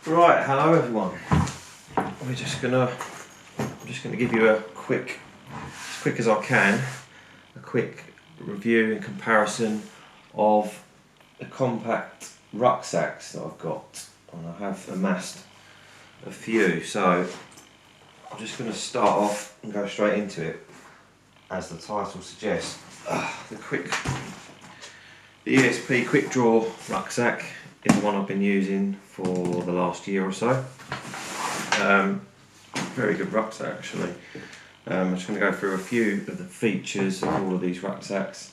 Right, hello everyone. I'm just gonna give you a quick, as quick as I can, a quick review and comparison of the compact rucksacks that I've got, and I have amassed a few. So I'm just going to start off and go straight into it, as the title suggests. The ESP Quickdraw rucksack is the one I've been using for the last year or so. Very good rucksack actually. I'm just going to go through a few of the features of all of these rucksacks,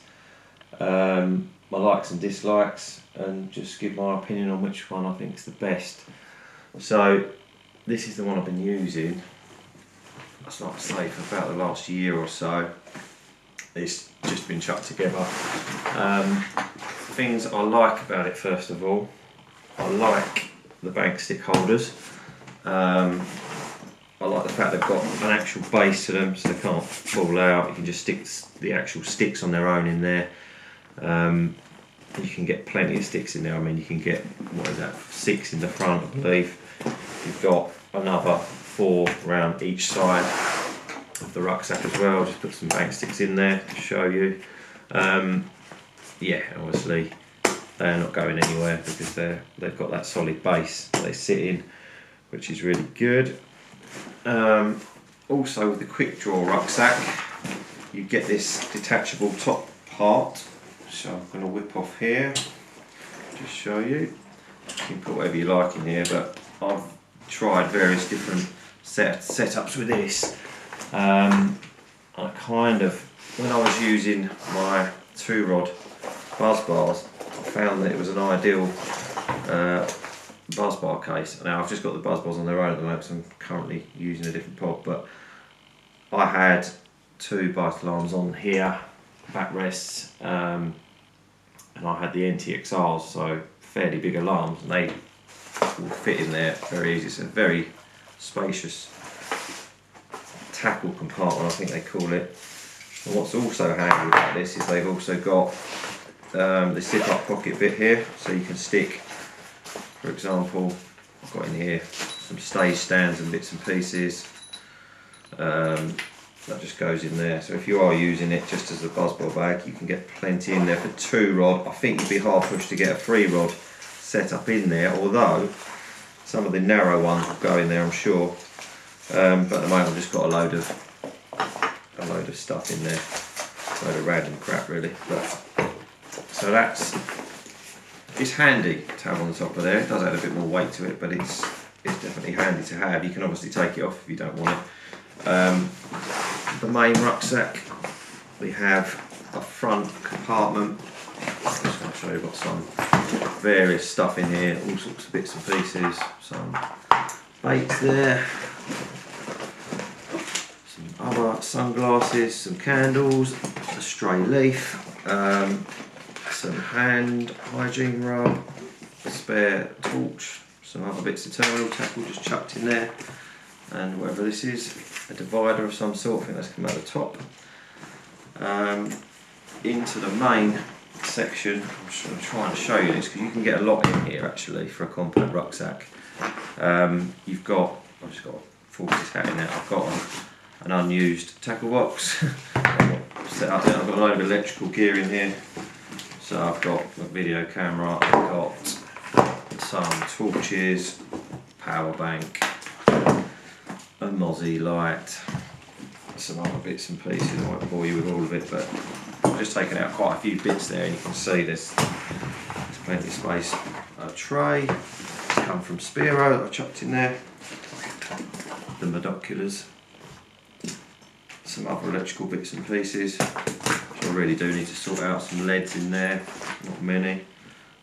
my likes and dislikes, and just give my opinion on which one I think is the best. So this is the one I've been using, that's like I say, for about the last year or so. It's just been chucked together. Things I like about it, first of all, I like the bank stick holders. I like the fact they've got an actual base to them, so they can't fall out. You can just stick the actual sticks on their own in there. You can get plenty of sticks in there. I mean, you can get, what is that, 6 in the front, I believe. You've got another 4 around each side of the rucksack as well. Just put some bank sticks in there to show you. Yeah, obviously they're not going anywhere because they've got that solid base that they sit in, which is really good. Also with the Quickdraw rucksack, you get this detachable top part, so I'm going to whip off here, just show you. You can put whatever you like in here, but I've tried various different setups with this. I kind of, when I was using my 2-rod buzz bars, I found that it was an ideal buzz bar case. Now I've just got the buzz bars on their own at the moment, so I'm currently using a different pod, but I had 2 bicycle arms on here, backrests, and I had the NTXRs, so fairly big alarms, and they will fit in there very easy. It's a very spacious tackle compartment, I think they call it. And what's also handy about this is they've also got the zip-up pocket bit here, so you can stick, for example, I've got in here some stage stands and bits and pieces. That just goes in there, so if you are using it just as a buzzball bag, you can get plenty in there for 2-rod. I think you'd be hard pushed to get a 3-rod set up in there, although some of the narrow ones will go in there, I'm sure. But at the moment I've just got a load of stuff in there, a load of random crap really. But so it's handy to have on the top of there. It does add a bit more weight to it, but it's definitely handy to have. You can obviously take it off if you don't want it. The main rucksack, we have a front compartment. I'm just going to show you, got some various stuff in here, all sorts of bits and pieces, some baits there, some other sunglasses, some candles, a stray leaf, some hand hygiene rub, a spare torch, some other bits of terminal tackle just chucked in there, and whatever this is, a divider of some sort, I think that's come out the top. Into the main section, I'm trying to show you this because you can get a lot in here actually for a compact rucksack. You've got, I've just got to fall this hat in there, I've got an unused tackle box set up there. I've got a load of electrical gear in here. So I've got a video camera, I've got some torches, power bank, a Mozzie light, some other bits and pieces. I won't bore you with all of it, but I've just taken out quite a few bits there, and you can see there's plenty of space. A tray, it's come from Speero that I chucked in there, the binoculars, some other electrical bits and pieces. I really do need to sort out some leads in there, not many,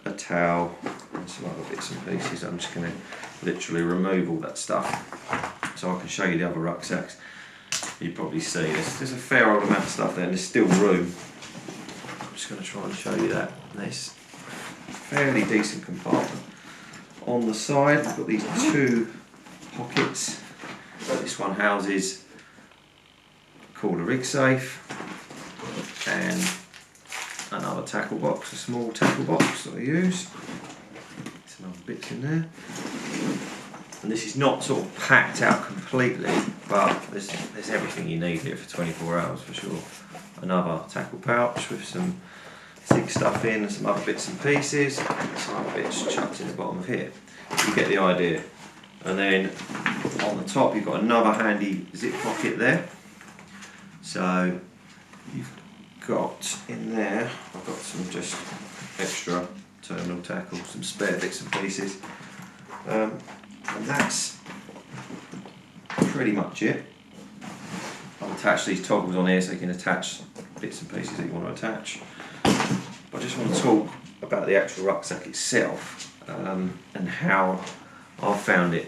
a towel and some other bits and pieces. I'm just going to literally remove all that stuff so I can show you the other rucksacks. You probably see there's a fair old amount of stuff there, and there's still room. I'm just going to try and show you that. There's a fairly decent compartment. On the side we've got these 2 pockets. This one houses called a rig safe, and another tackle box, a small tackle box that I use. Some other bits in there. And this is not sort of packed out completely, but there's everything you need here for 24 hours for sure. Another tackle pouch with some thick stuff in and some other bits and pieces. Some other bits chucked in the bottom of here. You get the idea. And then on the top you've got another handy zip pocket there. So you've got in there, I've got some just extra terminal tackle, some spare bits and pieces. And that's pretty much it. I've attached these toggles on here so you can attach bits and pieces that you want to attach. But I just want to talk about the actual rucksack itself and how I've found it.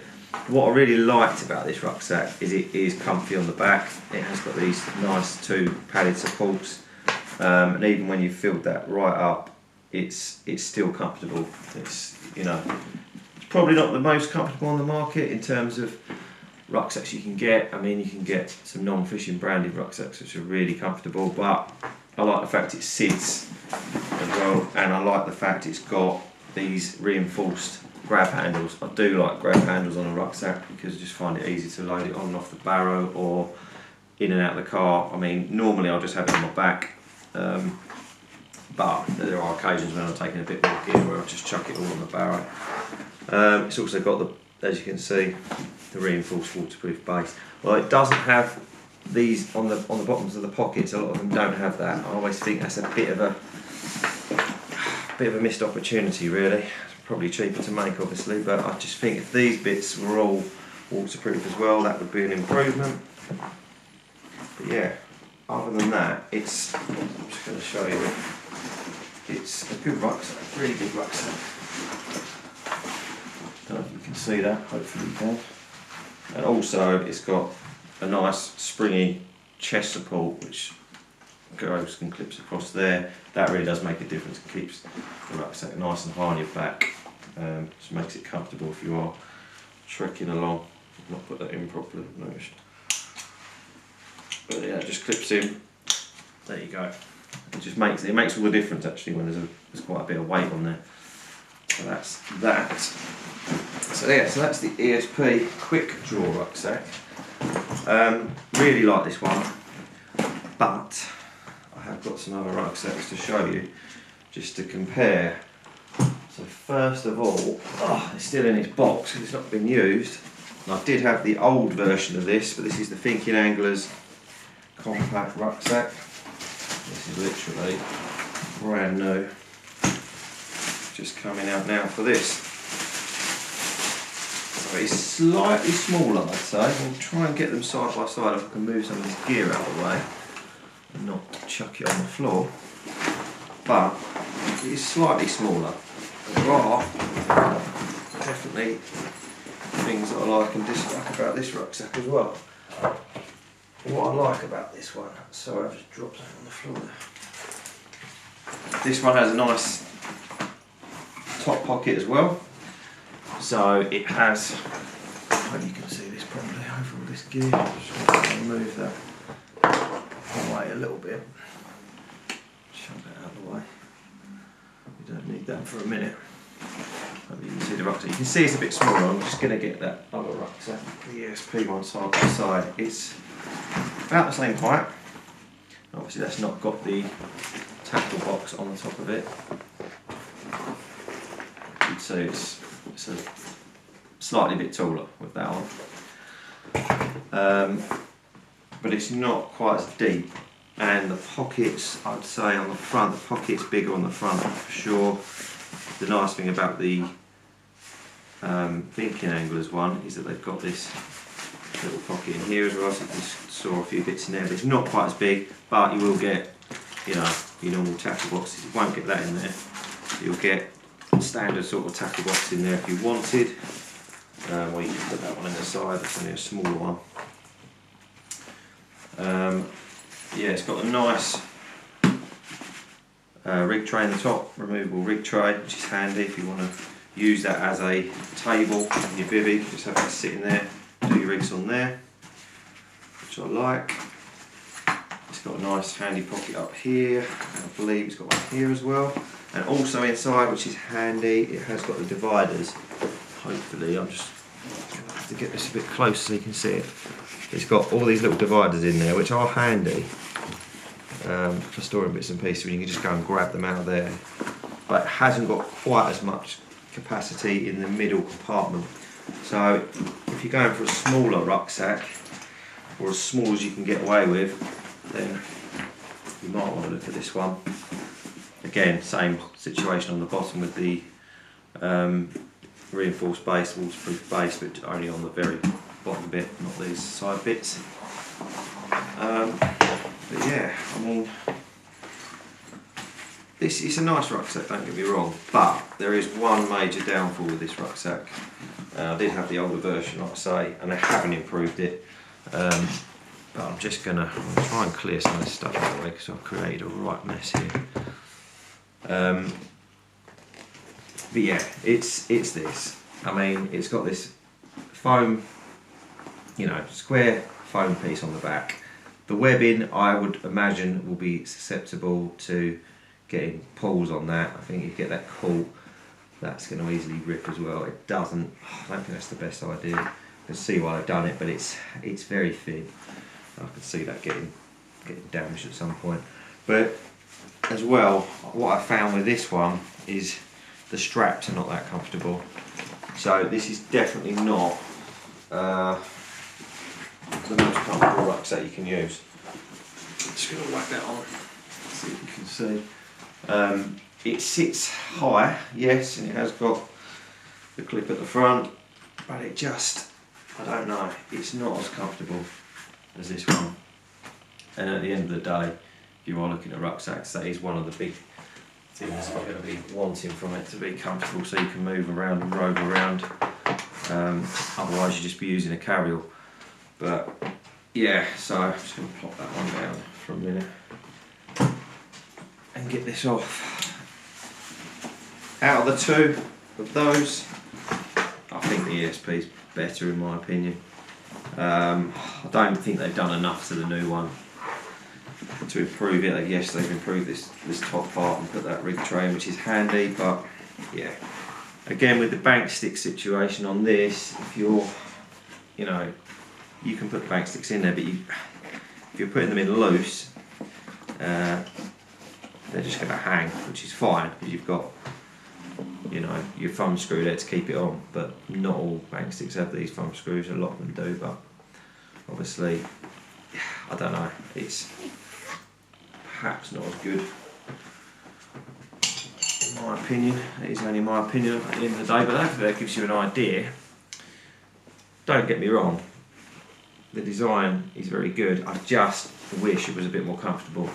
What I really liked about this rucksack is it is comfy on the back. It has got these nice 2 padded supports, and even when you've filled that right up, it's still comfortable. It's, you know, it's probably not the most comfortable on the market in terms of rucksacks you can get. I mean, you can get some non-fishing branded rucksacks which are really comfortable, but I like the fact it sits as well, and I like the fact it's got these reinforced grab handles. I do like grab handles on a rucksack because I just find it easy to load it on and off the barrow or in and out of the car. I mean, normally I'll just have it on my back, but there are occasions when I'm taking a bit more gear where I'll just chuck it all on the barrow. It's also got the, as you can see, the reinforced waterproof base. Well, it doesn't have these on the bottoms of the pockets. A lot of them don't have that. I always think that's a bit of a missed opportunity, really. Probably cheaper to make, obviously, but I just think if these bits were all waterproof as well, that would be an improvement. But yeah, other than that, I'm just going to show you, it's a good rucksack, really good rucksack. I don't know if you can see that, hopefully you can. And also it's got a nice springy chest support which goes and clips across there. That really does make a difference. It keeps the rucksack nice and high on your back. Just makes it comfortable if you are trekking along. I've not put that in properly, I've noticed. But yeah, it just clips in. There you go. It makes all the difference actually when there's quite a bit of weight on there. So that's that. So yeah, so that's the ESP Quickdraw rucksack. Really like this one, but I have got some other rucksacks to show you, just to compare. So first of all, it's still in its box because it's not been used. And I did have the old version of this, but this is the Thinking Angler's compact rucksack. This is literally brand new, just coming out now for this. So it's slightly smaller, I'd say. We'll try and get them side by side if I can move some of this gear out of the way and not chuck it on the floor. But it is slightly smaller. There are definitely things that I like and dislike about this rucksack as well. What I like about this one, sorry I've just dropped that on the floor there. This one has a nice top pocket as well. So it has, I hope you can see this properly over all this gear. Just going to move that away a little bit. Shove that out of the way. We don't need that for a minute. Hope you can see the rucksack. You can see it's a bit smaller. I'm just going to get that other rucksack, the ESP one, side by side. It's about the same height. Obviously that's not got the tackle box on the top of it. So it's a slightly bit taller with that on. But it's not quite as deep. And the pockets, I'd say on the front, the pocket's bigger on the front for sure. The nice thing about the Thinking Anglers one is that they've got this little pocket in here as well, so you can store a few bits in there. But it's not quite as big, but you will get, you know, your normal tackle boxes. You won't get that in there. You'll get a standard sort of tackle box in there if you wanted. Or you can put that one in the side, it's only a smaller one. Yeah, it's got a nice rig tray in the top, removable rig tray, which is handy if you want to use that as a table in your bivvy. Just have that sitting there, do your rigs on there, which I like. It's got a nice handy pocket up here, and I believe it's got one here as well. And also inside, which is handy, it has got the dividers. Hopefully, I'm just I have to get this a bit closer so you can see it. It's got all these little dividers in there, which are handy for storing bits and pieces, and you can just go and grab them out of there. But it hasn't got quite as much capacity in the middle compartment. So if you're going for a smaller rucksack, or as small as you can get away with, then you might want to look at this one. Again, same situation on the bottom with the reinforced base, waterproof base, but only on the very bottom bit, not these side bits. But yeah, I mean, this is a nice rucksack, don't get me wrong, but there is one major downfall with this rucksack. I did have the older version, like I say, and they haven't improved it. But I'm gonna try and clear some of this stuff out of the way because I've created a right mess here. But yeah, it's this. I mean, it's got this foam, you know, square foam piece on the back. The webbing, I would imagine, will be susceptible to getting pulls on that. I think if you get that caught, that's going to easily rip as well. It doesn't. I don't think that's the best idea. You can see why I've done it, but it's very thin. I can see that getting damaged at some point. But as well, what I found with this one is the straps are not that comfortable. So this is definitely not the most comfortable rucksack you can use. I'm just going to whack that on, see if you can see. It sits high, yes, and it has got the clip at the front, but it just, I don't know, it's not as comfortable as this one. And at the end of the day, if you are looking at rucksacks, that is one of the big things I'm going to be wanting from it, to be comfortable so you can move around and rove around. Otherwise you'd just be using a carry-all. But yeah, so I'm just going to plop that one down for a minute and get this off. Out of the two of those, I think the ESP is better in my opinion. I don't think they've done enough to the new one to improve it. Yes, they've improved this top part and put that rig tray in, which is handy, but yeah. Again, with the bank stick situation on this, if you're, you know, you can put the bank sticks in there, but if you're putting them in loose, they're just going to hang, which is fine because you've got, you know, your thumb screw there to keep it on. But not all bank sticks have these thumb screws. A lot of them do, but obviously, I don't know. It's perhaps not as good, in my opinion. It is only my opinion at the end of the day, but hopefully that gives you an idea. Don't get me wrong. The design is very good. I just wish it was a bit more comfortable.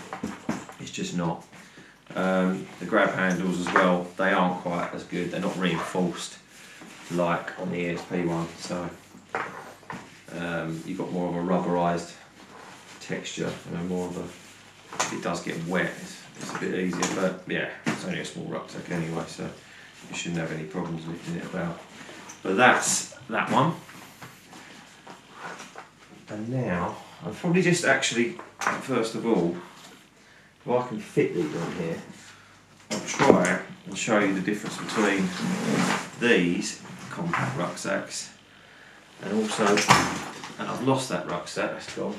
It's just not. The grab handles as well, they aren't quite as good. They're not reinforced like on the ESP one. So you've got more of a rubberized texture, you know, more of a. If it does get wet, it's a bit easier. But yeah, it's only a small rucksack anyway, so you shouldn't have any problems lifting it about. But that's that one. And now, I'll probably just actually, first of all, if I can fit these on here, I'll try and show you the difference between these compact rucksacks and also, and I've lost that rucksack, it's gone.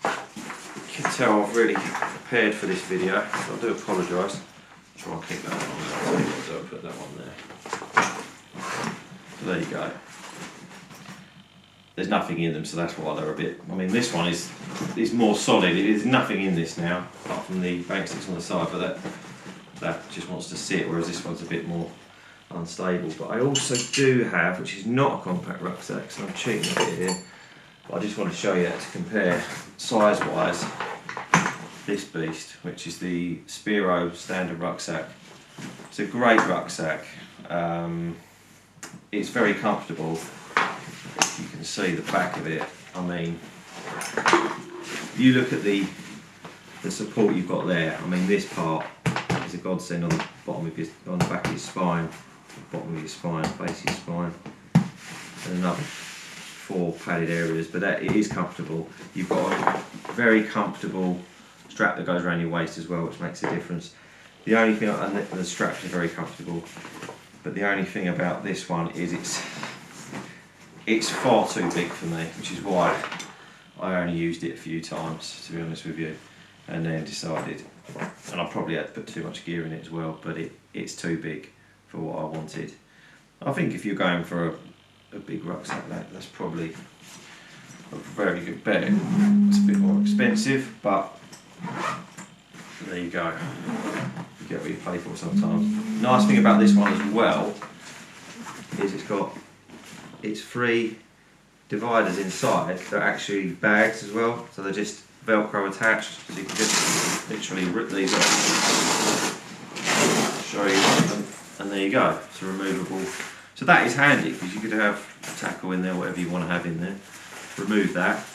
You can tell I've really prepared for this video, so I do apologise. I'll try and keep that one on there. I'll tell you what, I'll put that one there. So there you go. There's nothing in them, so that's why they're a bit. I mean, this one is more solid. There's nothing in this now, apart from the bank sticks on the side, but that just wants to sit, whereas this one's a bit more unstable. But I also do have, which is not a compact rucksack, so I'm cheating a bit here, but I just want to show you that to compare size-wise. This beast, which is the Speero standard rucksack. It's a great rucksack. It's very comfortable. You can see the back of it. I mean, you look at the support you've got there. I mean, this part is a godsend on the bottom of your, on the back of your spine, bottom of your spine, base of your spine, and another 4 padded areas. But that, it is comfortable. You've got a very comfortable strap that goes around your waist as well, which makes a difference. The only thing, and the straps are very comfortable. But the only thing about this one is it's it's far too big for me, which is why I only used it a few times, to be honest with you, and then decided, and I probably had to put too much gear in it as well, but it's too big for what I wanted. I think if you're going for a big rucksack, that's probably a very good bet. It's a bit more expensive, but there you go. You get what you pay for sometimes. Nice thing about this one as well is it's 3 dividers inside. They're actually bags as well, so they're just Velcro attached, so you can just literally rip these off. Show you, and there you go. It's a removable. So that is handy because you could have a tackle in there, whatever you want to have in there. Remove that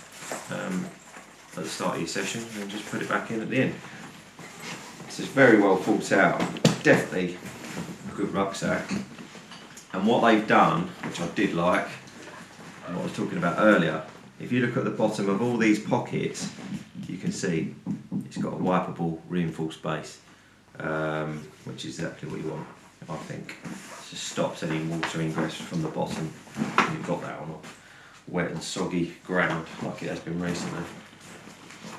at the start of your session and just put it back in at the end. So it's very well thought out. Definitely a good rucksack. And what they've done, which I did like, and what I was talking about earlier, if you look at the bottom of all these pockets, you can see it's got a wipeable reinforced base, which is exactly what you want, I think. It just stops any water ingress from the bottom. You've got that on a wet and soggy ground like it has been recently.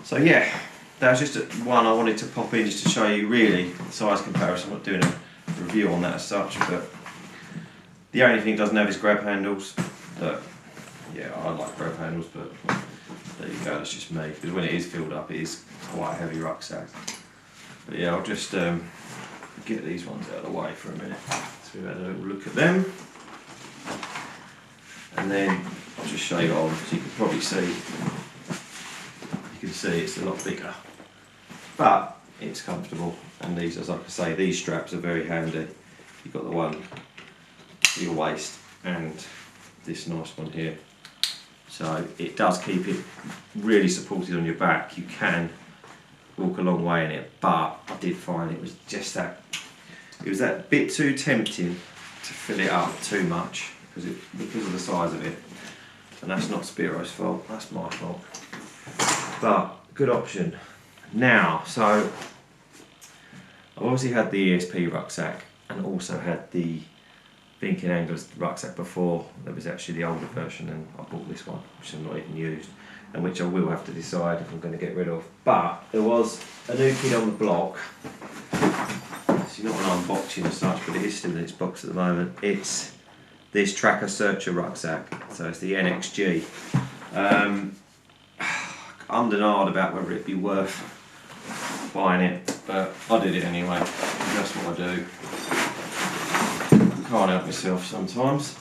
So yeah, that was just one I wanted to pop in just to show you really the size comparison. I'm not doing a review on that as such, but the only thing it doesn't have is grab handles. Yeah, I like grab handles, but there you go, that's just me. Because when it is filled up, it is quite a heavy rucksack. But yeah, I'll just get these ones out of the way for a minute. So we've had a little look at them. And then I'll just show you on, so you can probably see, it's a lot bigger. But it's comfortable, and these, as like I say, these straps are very handy. You've got the one for your waist and this nice one here. So it does keep it really supported on your back. You can walk a long way in it, but I did find it was just that, it was that bit too tempting to fill it up too much because of the size of it. And that's not Speero's fault, that's my fault. But good option. Now, so I've obviously had the ESP rucksack and also had the Thinking Angler's rucksack before. There was actually the older version, and I bought this one, which I've not even used, and which I will have to decide if I'm going to get rid of. But there was a new kid on the block. It's not an unboxing as such, but it is still in its box at the moment. It's this Trakker Searcher rucksack, so it's the NXG. I'm denied about whether it'd be worth buying it, but I did it anyway. That's what I do. Can't help myself sometimes.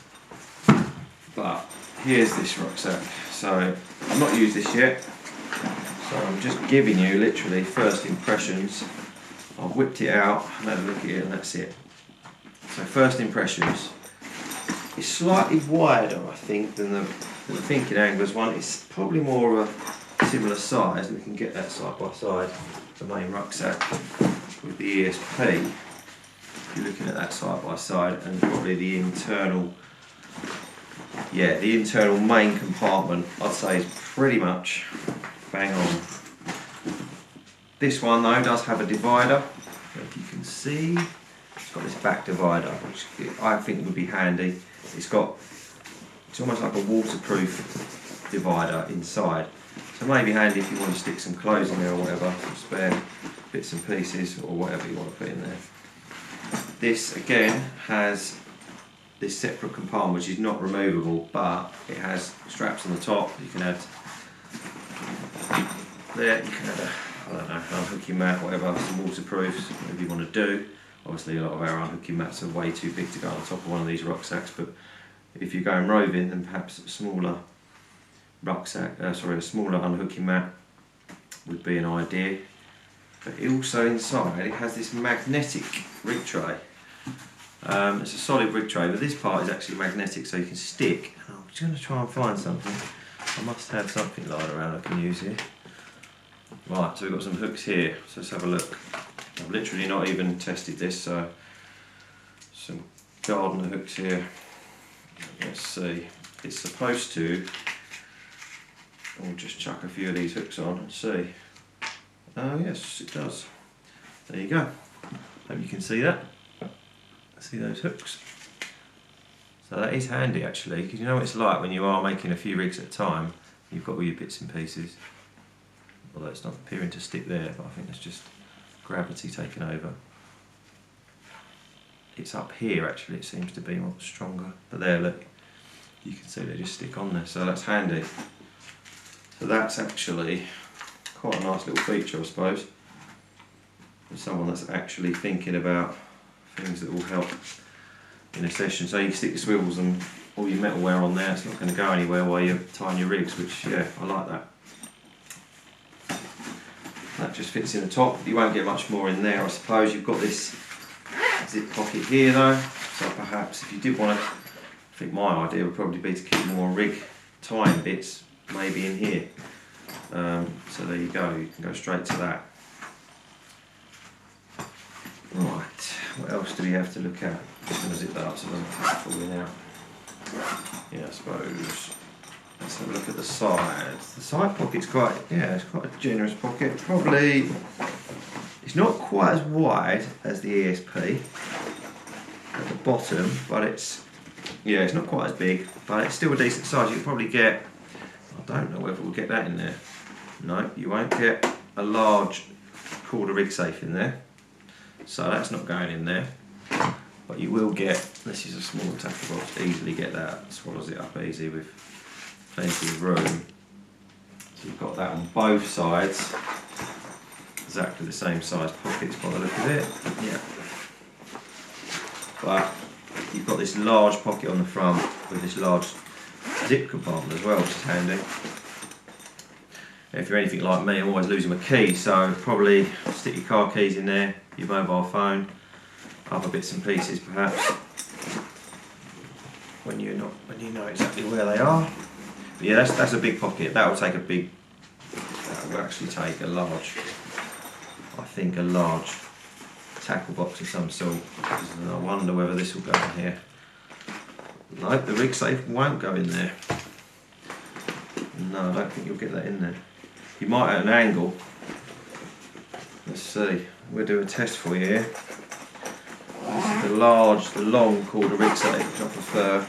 But here's this rucksack. So I've not used this yet, so I'm just giving you literally first impressions. I've whipped it out and had a look at it, and that's it. So first impressions. It's slightly wider, I think, than the Thinking Angler's one. It's probably more of a similar size. We can get that side by side, the main rucksack with the ESP. You're looking at that side by side, and probably the internal, the internal main compartment, I'd say, is pretty much bang on. This one though does have a divider, if you can see. It's got this back divider, which I think would be handy. It's almost like a waterproof divider inside, so maybe handy if you want to stick some clothes in there or whatever, some spare bits and pieces or whatever you want to put in there. This again has this separate compartment which is not removable, but it has straps on the top. You can add there, you can add a unhooking mat, whatever, some waterproofs, whatever you want to do. Obviously a lot of our unhooking mats are way too big to go on top of one of these rucksacks, but if you're going roving, then perhaps a smaller rucksack, a smaller unhooking mat would be an idea. But also inside it has this magnetic rig tray. It's a solid rig tray, but this part is actually magnetic, so you can stick. I'm just going to try and find something. I must have something lying around I can use here. Right, so we've got some hooks here, so let's have a look. I've literally not even tested this, so some garden hooks here. Let's see, it's supposed to, we'll just chuck a few of these hooks on and see. Oh yes, it does. There you go. Hope you can see that. See those hooks? So that is handy actually, because you know what it's like when you are making a few rigs at a time, you've got all your bits and pieces. Although it's not appearing to stick there, but I think it's just gravity taking over. It's up here actually, it seems to be more stronger. But there, look, you can see they just stick on there, so that's handy. So that's actually quite a nice little feature, I suppose, for someone that's actually thinking about things that will help in a session. So you can stick your swivels and all your metalware on there, it's not going to go anywhere while you're tying your rigs, which, yeah, I like that. That just fits in the top. You won't get much more in there, I suppose. You've got this zip pocket here though, so perhaps if you did want to, I think my idea would probably be to keep more rig tying bits maybe in here. So there you go, you can go straight to that. Right, what else do we have to look at? I'm just going to zip that up so it doesn't fall in out. Yeah, I suppose. Let's have a look at the sides. The side pocket's quite, yeah, it's quite a generous pocket. Probably, it's not quite as wide as the ESP at the bottom, but it's, yeah, it's not quite as big, but it's still a decent size. You can probably get, I don't know whether we'll get that in there. No, you won't get a large quarter rig safe in there, so that's not going in there. But you will get, this is a small tackle box, easily get that, swallows it up easy with plenty of room. So you've got that on both sides, exactly the same size pockets by the look of it. Yeah. But you've got this large pocket on the front with this large zip compartment as well, which is handy. If you're anything like me, I'm always losing my keys, so probably stick your car keys in there, your mobile phone, other bits and pieces perhaps, when you know exactly where they are. But yeah, that's a big pocket. That will take a big, that will actually take a large, I think a large tackle box of some sort. And I wonder whether this will go in here. No, the rig safe won't go in there. No, I don't think you'll get that in there. You might at an angle. Let's see. We'll do a test for you here. This is the long quarter rig safe, which I prefer.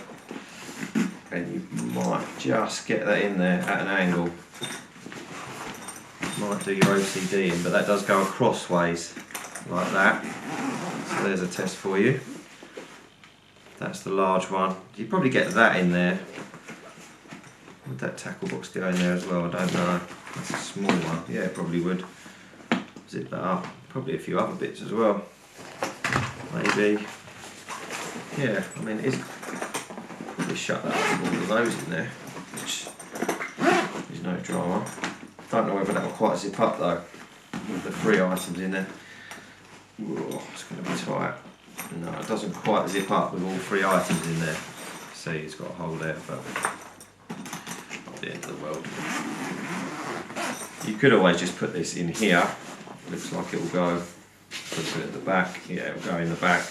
And you might just get that in there at an angle. Might do your OCD in, but that does go crossways like that. So there's a test for you. That's the large one. You probably get that in there. Would that tackle box go in there as well? I don't know. That's a small one. Yeah, it probably would. Zip that up. Probably a few other bits as well. Maybe. Yeah, I mean, it's probably shut that up with all of those in there, which is no drama. Don't know whether that will quite zip up though, with the 3 items in there. Whoa, it's going to be tight. No, it doesn't quite zip up with all 3 items in there. See, it's got a hole there, but not the end of the world. You could always just put this in here. Looks like it will go. Put it at the back. Yeah, it will go in the back.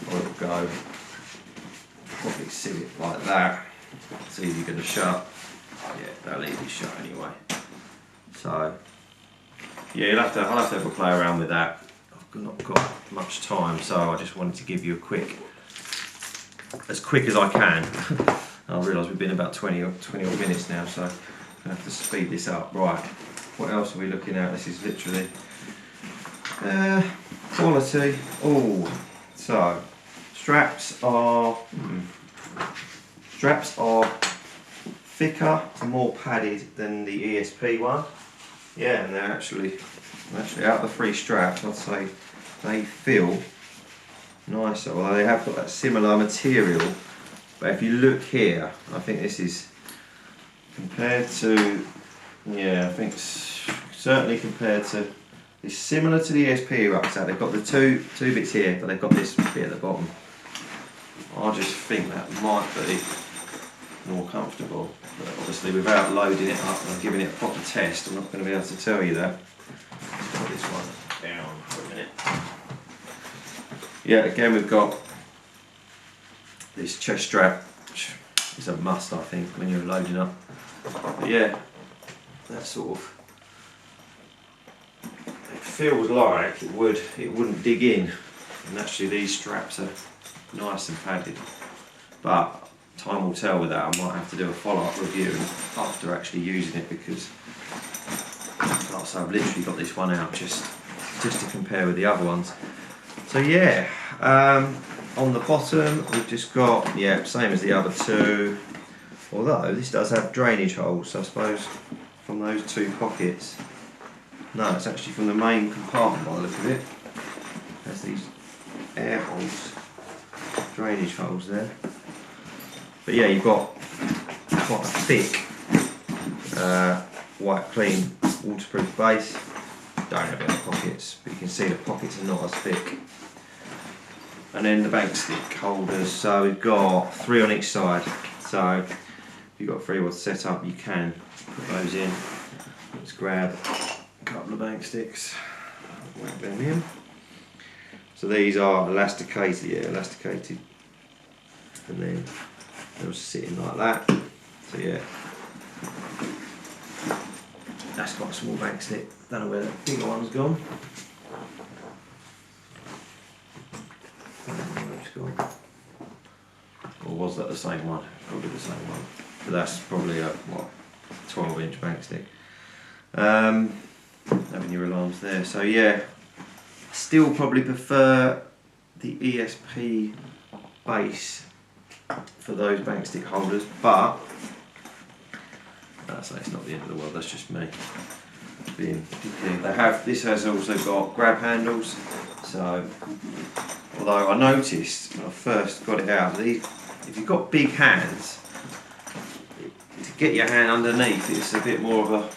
Or it will go. Probably sit it like that. It's easy going to shut. Yeah, that'll easily shut anyway. So, yeah, I'll have to have a play around with that. I've not got much time, so I just wanted to give you a quick, as quick as I can. I realise we've been about 20 odd minutes now, so I'm going to have to speed this up. Right, what else are we looking at? This is literally quality. Oh, so straps are thicker and more padded than the ESP one. Yeah, and they're actually out of the 3 straps, I'd say they feel nicer, although they have got that similar material. But if you look here, I think this is compared to, yeah, I think certainly compared to, it's similar to the ESP rucksack. They've got the two bits here, but they've got this bit at the bottom. I just think that might be more comfortable, but obviously without loading it up and giving it a proper test, I'm not going to be able to tell you that. Let's put this one down for a minute. Yeah, again we've got this chest strap, which is a must I think when you're loading up. But yeah, that sort of, it feels like it wouldn't dig in, and actually these straps are nice and padded. but time will tell with that. I might have to do a follow-up review after actually using it, because like I say, I've literally got this one out just to compare with the other ones. So yeah, on the bottom we've just got, yeah, same as the other two, although this does have drainage holes, so I suppose from those two pockets. No, it's actually from the main compartment by the look of it. There's these air holes, drainage holes there. But yeah, you've got quite a thick white clean waterproof base. Don't have any pockets, but you can see the pockets are not as thick. And then the bank stick holders, so we've got 3 on each side. So if you've got 3 wads set up, you can put those in. Let's grab a couple of bank sticks, whack them in. So these are elasticated, and then they're sitting like that. So yeah, that's got a small bank stick. Don't know where the bigger one's gone. Or was that the same one? Probably the same one. But that's probably a, what, 12-inch bank stick. Having your alarms there. So yeah, still probably prefer the ESP base for those bank stick holders, but that's it's not the end of the world. That's just me being picky. This has also got grab handles. So although I noticed when I first got it out, if you've got big hands, to get your hand underneath, it's a bit more of a.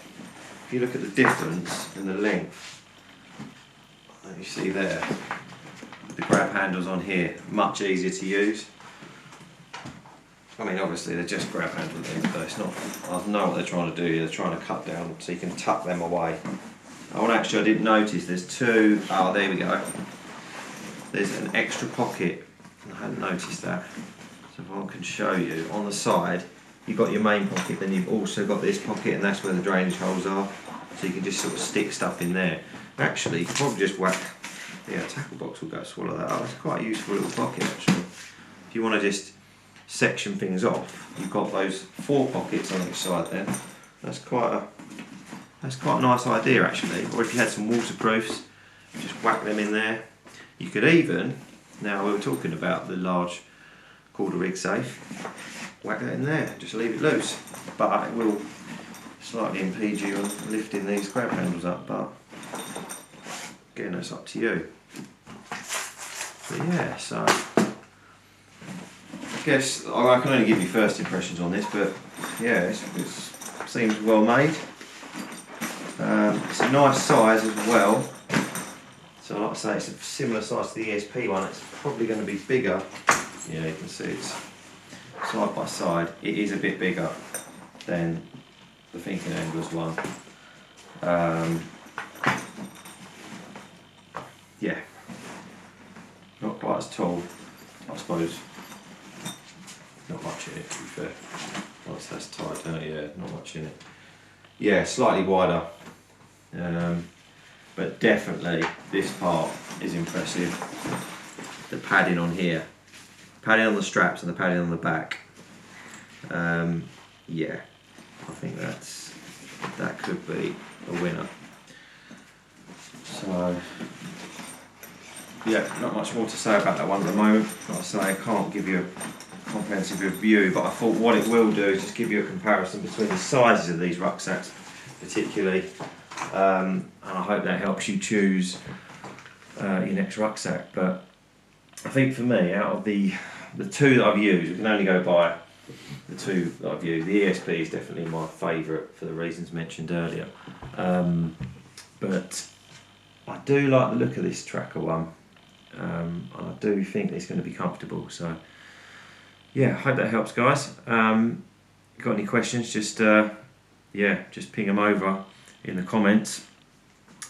If you look at the difference in the length, you see there, the grab handles on here, much easier to use. I mean, obviously they're just grab handles, but it's not. I know what they're trying to do. They're trying to cut down so you can tuck them away. Oh, and actually, I didn't notice. There's 2. Oh, there we go. There's an extra pocket. I hadn't noticed that. So if I can show you on the side, you've got your main pocket. Then you've also got this pocket, and that's where the drainage holes are. So you can just sort of stick stuff in there. Actually, you can probably just whack. Yeah, a tackle box will go swallow that up. It's quite a useful little pocket actually. If you want to just section things off, you've got those 4 pockets on each side then. That's quite a nice idea actually. Or if you had some waterproofs, just whack them in there. You could even, now we were talking about the large quarter rig safe, whack that in there, just leave it loose. But it will slightly impede you on lifting these grab handles up, but again, that's up to you. But yeah, so I guess I can only give you first impressions on this, but yeah, it seems well made. It's a nice size as well. So like I say, it's a similar size to the ESP one. It's probably going to be bigger. Yeah, you can see it's side by side. It is a bit bigger than the Thinking Anglers one. Yeah, not quite as tall, I suppose. Not much in it, to be fair. Once that's tight down, yeah, not much in it. Yeah, slightly wider. But definitely this part is impressive. The padding on here, padding on the straps and the padding on the back. Yeah, I think that could be a winner. So yeah, not much more to say about that one at the moment. Like I say, I can't give you a comprehensive review, but I thought what it will do is just give you a comparison between the sizes of these rucksacks particularly. And I hope that helps you choose your next rucksack. But I think for me, out of the 2 that I've used, we can only go by the 2 that I've used. The ESP is definitely my favourite for the reasons mentioned earlier. But I do like the look of this Trakker one. And I do think it's going to be comfortable. So yeah, I hope that helps, guys. Got any questions? Just ping them over in the comments.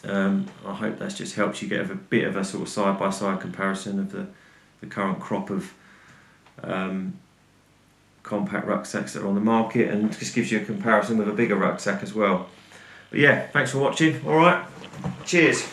I hope that's just helped you get a bit of a sort of side-by-side comparison of the current crop of compact rucksacks that are on the market, and just gives you a comparison with a bigger rucksack as well. But yeah, thanks for watching. Alright, cheers.